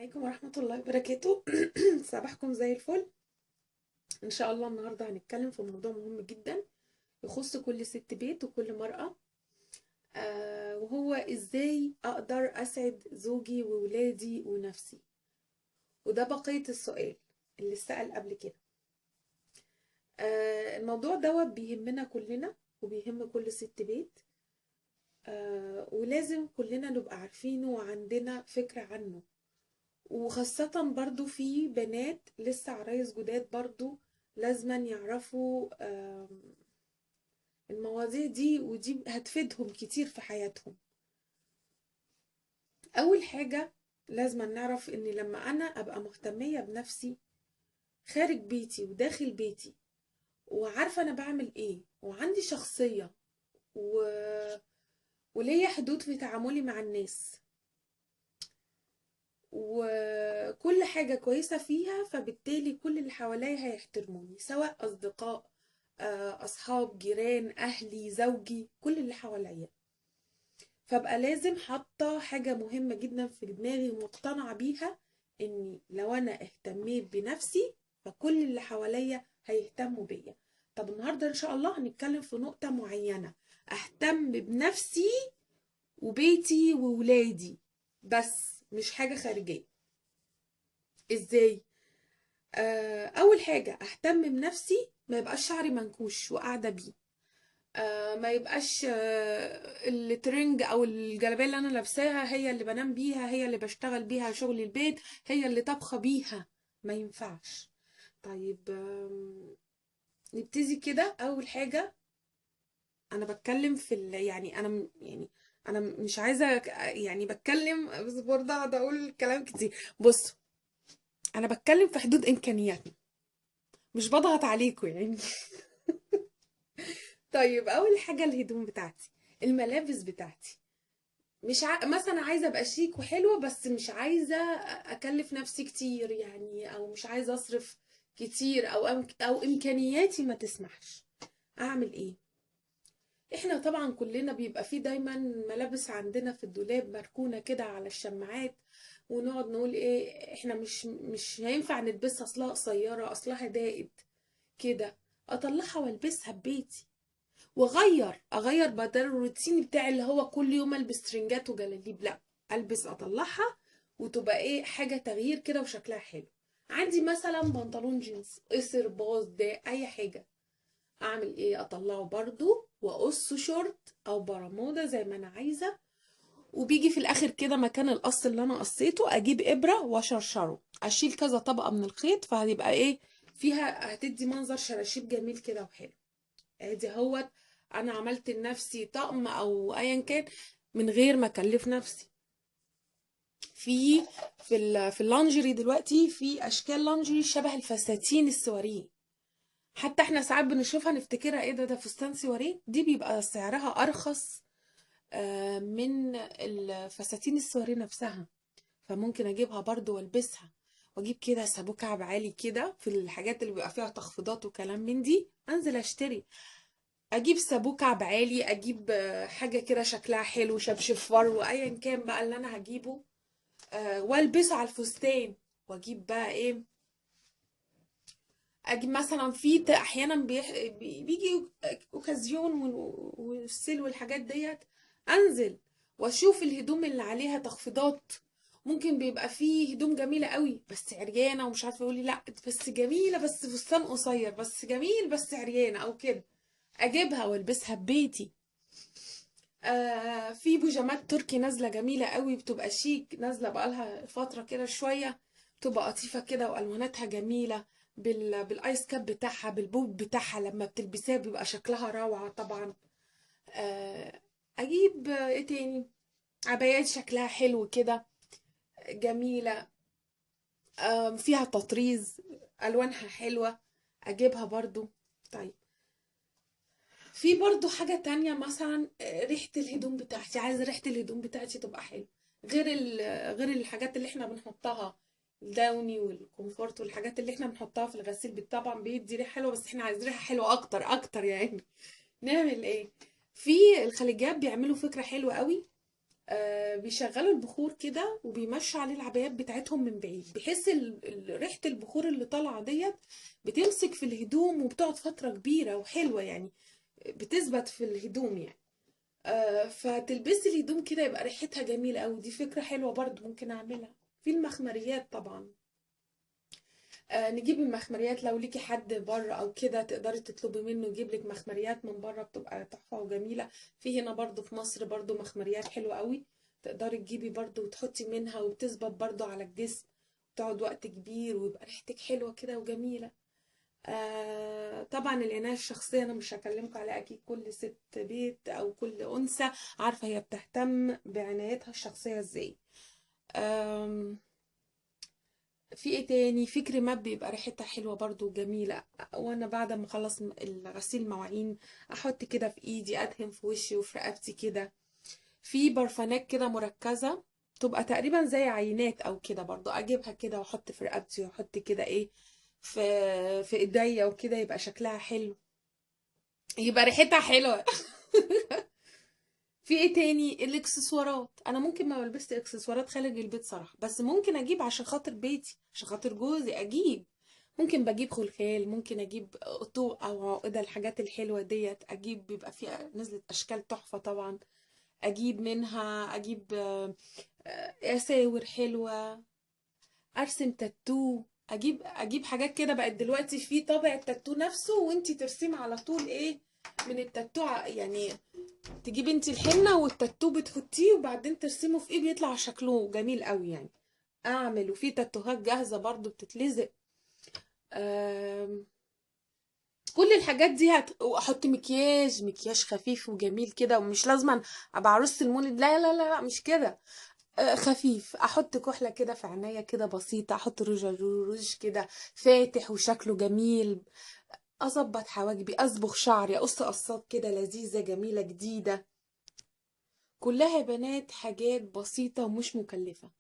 عليكم ورحمة الله وبركاته. صباحكم زي الفل. إن شاء الله النهاردة هنتكلم في موضوع مهم جدا يخص كل ست بيت وكل مرأة. وهو إزاي أقدر أسعد زوجي وولادي ونفسي. وده بقية السؤال اللي اتسأل قبل كده. الموضوع دوت بيهمنا كلنا وبيهم كل ست بيت. ولازم كلنا نبقى عارفينه وعندنا فكرة عنه، وخاصة برضو في بنات لسه عرايس جداد برضو لازما يعرفوا المواضيع دي، ودي هتفيدهم كتير في حياتهم. أول حاجة لازما نعرف إن لما أنا أبقى مهتمية بنفسي خارج بيتي وداخل بيتي، وعارفة أنا بعمل إيه، وعندي شخصية و... وليا حدود في تعاملي مع الناس، وكل حاجة كويسة فيها، فبالتالي كل اللي حواليا هيحترموني، سواء أصدقاء، أصحاب، جيران، أهلي، زوجي، كل اللي حواليا. فبقى لازم حاطة حاجة مهمة جدا في دماغي ومقتنعة بيها، إني لو أنا اهتميت بنفسي فكل اللي حواليا هيهتموا بيا. طب النهاردة إن شاء الله هنتكلم في نقطة معينة، أهتم بنفسي وبيتي وولادي بس، مش حاجة خارجية. ازاي؟ اول حاجه اهتم بنفسي، ما يبقاش شعري منكوش وقاعده بيه، ما يبقاش الترنج او الجلابيه اللي انا لابساها هي اللي بنام بيها، هي اللي بشتغل بيها شغل البيت، هي اللي طبخه بيها. ما ينفعش. طيب، نبتدي كده. اول حاجه انا بتكلم في يعني انا مش عايزه يعني بتكلم، بس برضه اقعد اقول كلام كتير. بص، انا بتكلم في حدود امكانياتي، مش بضغط عليكم يعني. طيب، اول حاجه الهدوم بتاعتي، الملابس بتاعتي. مش مثلا عايزه ابقى شيك وحلوه، بس مش عايزه اكلف نفسي كتير يعني، او مش عايزه اصرف كتير، او امكانياتي ما تسمحش. اعمل ايه؟ احنا طبعا كلنا بيبقى فيه دايما ملابس عندنا في الدولاب مركونه كده على الشماعات، ونقعد نقول ايه، احنا مش هينفع نلبسها، اصلها قصيره، اصلها ضاقت كده. اطلعها والبسها ببيتي، واغير بدل الروتين بتاعي اللي هو كل يوم البس ترنجات وجلاليب. لا، البس، اطلعها وتبقى ايه، حاجه تغيير كده وشكلها حلو. عندي مثلا بنطلون جينز قصر، باظ، ده اي حاجه، اعمل ايه؟ اطلعه برضو واقصه شورت او برمودا زي ما انا عايزه. وبيجي في الاخر كده مكان القص اللي انا قصيته اجيب ابره واشرشره، اشيل كذا طبقه من الخيط، فهيبقى ايه، فيها هتدي منظر شراشيب جميل كده وحلو. ادي هوت، انا عملت لنفسي طقم او ايا كان من غير ما اكلف نفسي. في في اللانجري دلوقتي في اشكال لانجري شبه الفساتين السواريه، حتى احنا ساعات بنشوفها نفتكرها ايه ده فستان سواريه، دي بيبقى سعرها ارخص من الفساتين السواريه نفسها. فممكن اجيبها برضو والبسها، واجيب كده سابو كعب عالي كده في الحاجات اللي بيبقى فيها تخفيضات وكلام من دي، انزل اشتري، اجيب سابو كعب عالي، اجيب حاجه كده شكلها حلو، شبشب فرو، ايا كان بقى اللي انا هجيبه، والبسه على الفستان. واجيب بقى ايه، اجيب مثلا في احيانا بيجي اوكازيون والسيل والحاجات ديت، انزل واشوف الهدوم اللي عليها تخفيضات. ممكن بيبقى فيه هدوم جميلة قوي بس عريانة، ومش عارفة يقولي لا بس جميلة بس فستان قصير، بس جميل بس عريانة او كده، اجيبها والبسها ببيتي. في بيجامات تركي نازلة جميلة قوي، بتبقى شيك، نازلة بقالها فترة كده شوية، بتبقى قطيفة كده والواناتها جميلة، بالايس كاب بتاعها، بالبوب بتاعها، لما بتلبسها بيبقى شكلها روعة طبعا. آه اجيب ايه تاني، عبايات شكلها حلو كده، جميلة، فيها تطريز، الوانها حلوة، اجيبها برضو. طيب، في برضو حاجة تانية، مثلا ريحة الهدوم بتاعتي، عايزة ريحة الهدوم بتاعتي تبقى حلوة، غير الحاجات اللي احنا بنحطها، الداوني والكومفورت والحاجات اللي احنا بنحطها في الغسيل، طبعا بيدي ريحة حلوة، بس احنا عايزين ريحة حلوة اكتر اكتر يعني. نعمل ايه؟ في الخليجيات بيعملوا فكرة حلوة قوي، بيشغلوا البخور كده وبيمشوا عليه العبايات بتاعتهم من بعيد، بحيث ريحة البخور اللي طالعة ديت بتمسك في الهدوم وبتقعد فترة كبيرة وحلوة يعني، بتثبت في الهدوم يعني. فتلبسي الهدوم كده يبقى ريحتها جميلة أوي. دي فكرة حلوة برضو ممكن أعملها. في المخمريات طبعا، نجيب المخمريات لو ليكي حد بره او كده تقدري تطلبي منه يجيب لك مخمريات من بره، بتبقى تحفه وجميله. في هنا برضو في مصر برضو مخمريات حلوه قوي، تقدري تجيبي برضو وتحطي منها وبتثبت برضو على الجسم، تقعد وقت كبير ويبقى ريحتك حلوه كده وجميله. طبعا العنايه الشخصيه انا مش هكلمكم عليها، اكيد كل ست بيت او كل انثى عارفه هي بتهتم بعنايتها الشخصيه ازاي. آم، في ايه تاني؟ في كريمات بيبقى ريحتها حلوة برضو وجميلة، وانا بعد ما اخلص غسيل المواعين احط كده في ايدي، ادهن في وشي وفي رقبتي كده. في برفانات كده مركزة تبقى تقريبا زي عينات او كده، برضو اجيبها كده واحط في رقبتي واحط كده ايه في ايديا وكده، يبقى شكلها حلو، يبقى ريحتها حلوة. في ايه تاني؟ الاكسسوارات. انا ممكن ما بلبس اكسسوارات خارج البيت صراحة، بس ممكن اجيب عشان خاطر بيتي، عشان خاطر جوزي اجيب. ممكن بجيب خلخال، ممكن اجيب طوق او عقدة، الحاجات الحلوة ديت اجيب، بيبقى فيها نزلت اشكال تحفة طبعا. اجيب منها، اجيب اساور حلوة، ارسم تاتو، اجيب حاجات كده. بقت دلوقتي في طابع التاتو نفسه وانتي ترسمي على طول ايه من التاتو يعني، تجيبي انتي الحنة والتاتو بتحطيه وبعدين ترسمه في ايه، بيطلع شكله جميل قوي يعني. اعمل. وفي تاتوهات جاهزة برضو بتتلزق. آم، كل الحاجات دي واحط مكياج خفيف وجميل كده، ومش لازما ابقى عروسة المولد، لا لا لا لا، مش كده. خفيف، احط كحلة كده في عينيا كده بسيطة، احط روج كده فاتح وشكله جميل، اظبط حواجبي، اصبغ شعري، اقص قصات كده لذيذة جميلة جديدة. كلها يا بنات حاجات بسيطة ومش مكلفة.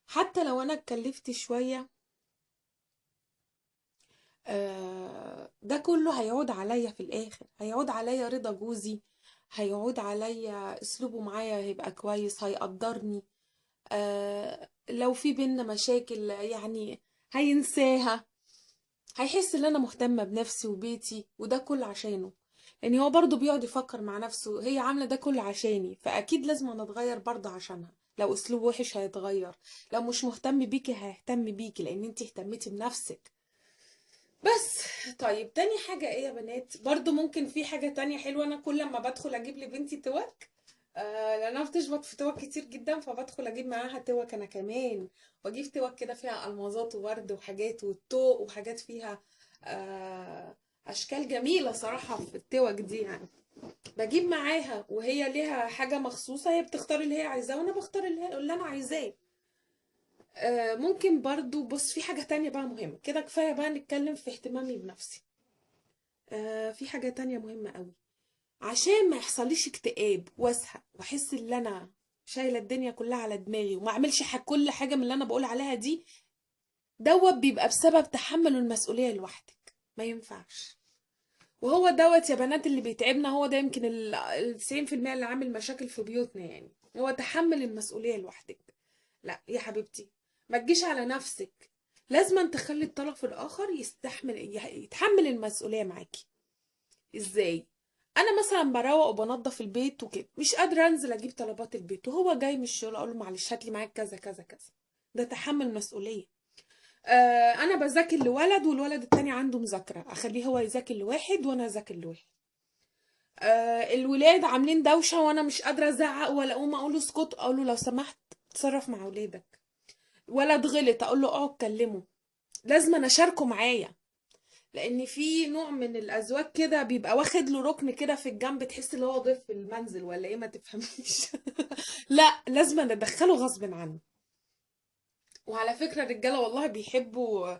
حتى لو انا اتكلفت شوية، ده كله هيعود عليا في الاخر، هيعود عليا رضا جوزي، هيعود عليا اسلوبه معايا هيبقى كويس، هيقدرني. لو في بينا مشاكل يعني هينساها، هيحس ان انا مهتمة بنفسي وبيتي، وده كله عشانه. يعني هو برضو بيقعد يفكر مع نفسه، هي عاملة ده كله عشاني، فاكيد لازم انا اتغير برضه عشانها. لو اسلوب وحش هيتغير، لو مش مهتم بيكي هيهتم بيكي لان انتي اهتمتي بنفسك. بس. طيب تاني حاجة ايه يا بنات؟ برضو ممكن في حاجة تانية حلوة، انا كل ما بدخل اجيب لبنتي توك، لانها بتشبط في توك كتير جدا، فبدخل اجيب معاها توك انا كمان، واجيب توك كده فيها المظات وورد وحاجات والطوق وحاجات فيها اشكال جميلة صراحة في التوك دي يعني. بجيب معاها وهي ليها حاجة مخصوصة، هي بتختار اللي هي عايزاه وانا بختار اللي انا عايزاه. ممكن برضو، بص في حاجة تانية بقى مهمة كده، كفاية بقى نتكلم في اهتمامي بنفسي. في حاجة تانية مهمة قوي، عشان ما يحصليش اكتئاب وازهق واحس ان انا شايلة الدنيا كلها على دماغي وما اعملش كل حاجة من اللي انا بقول عليها دي. دوت بيبقى بسبب تحمل المسؤولية لوحدك، ما ينفعش. وهو دوت يا بنات اللي بيتعبنا، هو ده يمكن 90% اللي عامل مشاكل في بيوتنا يعني، هو تحمل المسؤولية لوحدك. لا يا حبيبتي، ما تجيش على نفسك، لازم أن تخلي الطرف الآخر يستحمل، يتحمل المسؤولية معاكي. ازاي؟ انا مثلا بروق وبنضف البيت وكده، مش قادره انزل اجيب طلبات البيت، وهو جاي من الشغل اقول له معلش هات لي معاك كذا كذا كذا، ده تحمل مسؤوليه. انا بذاكر لولد والولد التاني عنده مذاكره، اخليه هو يذاكر لواحد وانا اذاكر لواحد. الولاد عاملين دوشه وانا مش قادره ازعق ولا اقوم اقول له اسكت، اقول له لو سمحت تصرف مع ولادك. ولد غلط اقول له اقعد كلمه، لازم انا اشاركه معايا. لان في نوع من الازواج كده بيبقى واخد له ركن كده في الجنب، تحس ان هو ضيف في المنزل ولا ايه، ما تفهميش. لا لازم ندخله غصب عنه. وعلى فكرة الرجالة والله بيحبوا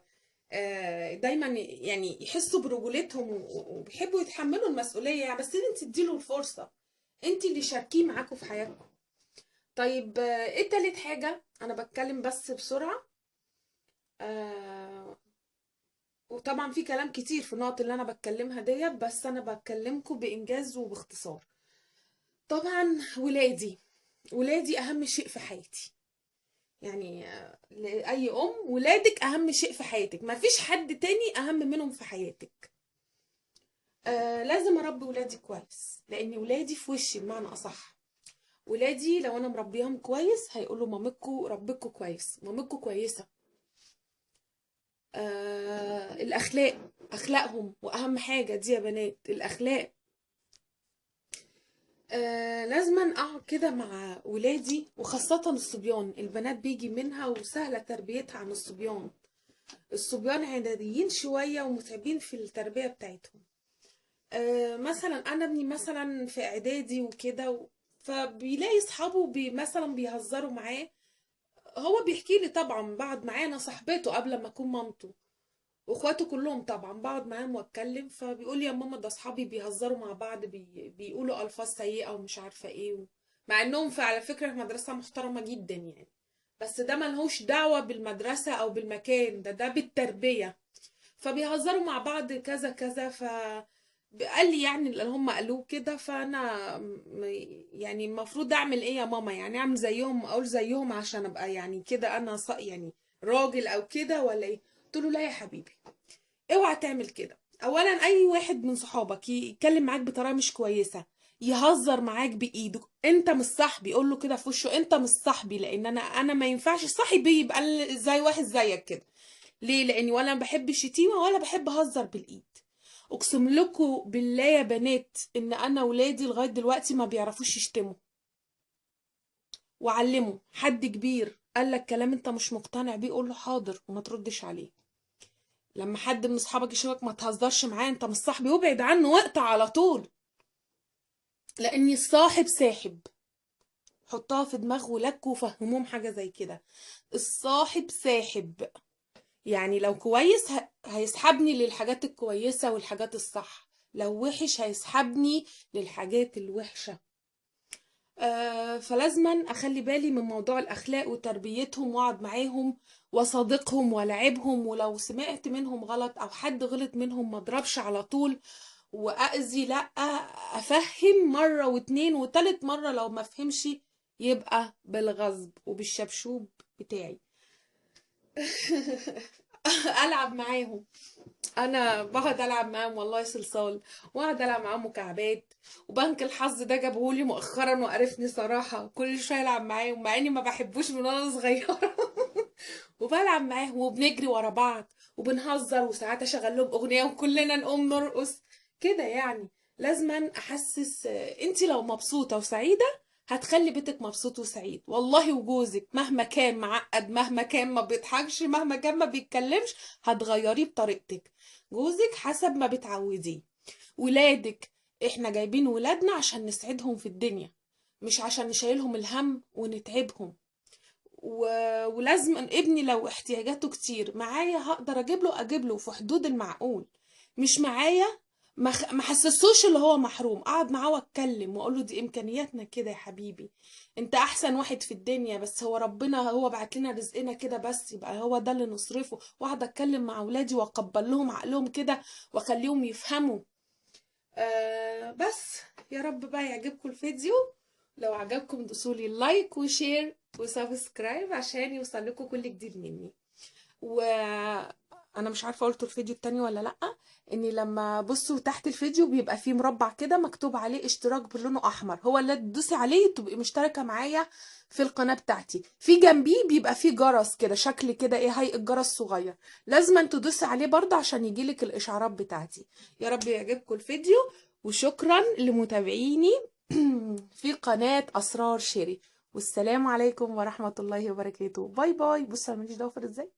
دايما يعني يحسوا برجولتهم وبيحبوا يتحملوا المسؤولية يعني، بس انت تديله الفرصة، انت اللي شاركيه معاكم في حياتكم. طيب ايه تالت حاجة؟ انا بتكلم بس بسرعة. آه، وطبعا في كلام كتير في النقط اللي انا بتكلمها ديت، بس انا بكلمكم بانجاز وباختصار. طبعا ولادي، ولادي اهم شيء في حياتي. يعني لأي أم ولادك أهم شيء في حياتك، مفيش حد تاني أهم منهم في حياتك. لازم أربي ولادي كويس، لأن ولادي في وشي بمعنى أصح. ولادي لو أنا مربيهم كويس هيقولوا مامتكو ربكو كويس، مامتكو كويسة. الأخلاق، أخلاقهم وأهم حاجة دي يا بنات الأخلاق. لازما اقعد كده مع ولادي، وخاصة الصبيان. البنات بيجي منها وسهلة تربيتها عن الصبيان. الصبيان عناديين شوية ومتعبين في التربية بتاعتهم. مثلا انا ابني مثلا في اعدادي وكده فبيلاقي اصحابه مثلا بيهزروا معاه. هو بيحكي لي طبعا، بقعد معاه، انا صاحبته قبل ما اكون مامته، واخواته كلهم طبعا بقعد معاهم واتكلم، فبيقول لي يا ماما ده اصحابي بيهزروا مع بعض، بيقولوا الفاظ سيئه ومش عارفه ايه مع انهم على فكره في مدرسه محترمه جدا يعني. بس ده ملهوش دعوه بالمدرسه او بالمكان، ده بالتربيه. فبيهزروا مع بعض كذا كذا، قال لي يعني اللي هم قالوه كده. فانا يعني المفروض اعمل ايه يا ماما؟ يعني اعمل زيهم، اقول زيهم عشان ابقى يعني كده انا يعني راجل او كده ولا ايه؟ قلت له لا يا حبيبي، اوعى تعمل كده. اولا اي واحد من صحابك يتكلم معاك بطريقه مش كويسه، يهزر معاك بايده، انت مش صاحبي، قول له كده في وشه انت مش صاحبي، لان انا ما ينفعش صاحبي يبقى زي واحد زيك كده. ليه؟ لاني ولا بحب الشتيمه ولا بحب اهزر بالايد. اقسم لكم بالله يا بنات ان انا ولادي لغايه دلوقتي ما بيعرفوش يشتموا. وعلموا حد كبير قال لك كلام انت مش مقتنع بيه، قول له حاضر وما تردش عليه. لما حد من اصحابك يشوفك ما تهزرش معاه، انت مش صاحبي، وابعد عنه واقطع على طول. لاني الصاحب ساحب. حطها في دماغ ولادكم وفهموهم حاجه زي كده. الصاحب ساحب. يعني لو كويس هيسحبني للحاجات الكويسه والحاجات الصح، لو وحش هيسحبني للحاجات الوحشه. فلازما اخلي بالي من موضوع الاخلاق وتربيتهم، واقعد معاهم وصادقهم والعبهم، ولو سمعت منهم غلط او حد غلط منهم ما اضربش على طول واذي، لا، افهم مره واتنين وتالت مره، لو ما فهمش يبقى بالغصب وبالشبشوب بتاعي. العب معاهم. انا بقعد العب معاهم والله صلصال، واقعد العب معاهم مكعبات. وبنك الحظ ده جابهولي مؤخرا وقرفني صراحه، كل شويه العب معاهم مع اني ما بحبوش من وانا صغيره. وبلعب معاهم وبنجري ورا بعض وبنهزر، وساعات اشغل لهم اغنيه وكلنا نقوم نرقص كده يعني. لازما احسس انت لو مبسوطه وسعيده هتخلي بيتك مبسوط وسعيد والله. وجوزك مهما كان معقد، مهما كان ما بيضحكش، مهما كان ما بيتكلمش، هتغيريه بطريقتك. جوزك حسب ما بتعوديه. ولادك، احنا جايبين ولادنا عشان نسعدهم في الدنيا، مش عشان نشيلهم الهم ونتعبهم. ولازم ابني لو احتياجاته كتير معايا هقدر اجيب له في حدود المعقول. مش معايا ما حسسوش اللي هو محروم، اقعد معاه واتكلم واقول له دي امكانياتنا كده يا حبيبي، انت احسن واحد في الدنيا، بس هو ربنا هو بعت لنا رزقنا كده، بس يبقى هو ده اللي نصرفه. واقعد اتكلم مع اولادي واقبل لهم عقلهم كده واخليهم يفهموا. بس يا رب بقى يعجبكم الفيديو. لو عجبكم دوسولي لايك وشير وسبسكرايب عشان يوصل لكم كل جديد مني. وانا مش عارفه قلت الفيديو التاني ولا لا، اني لما بصوا تحت الفيديو بيبقى فيه مربع كده مكتوب عليه اشتراك بلونه احمر، هو اللي تدوسي عليه تبقي مشتركه معايا في القناه بتاعتي. في جنبيه بيبقى فيه جرس كده، شكل كده ايه، هيئه جرس صغير، لازم تدوسي عليه برضه عشان يجيلك الاشعارات بتاعتي. يا رب يعجبكم الفيديو، وشكرا لمتابعيني في قناه اسرار شيري. والسلام عليكم ورحمه الله وبركاته. باي باي. بصوا انا ماليش ضوافر ازاي.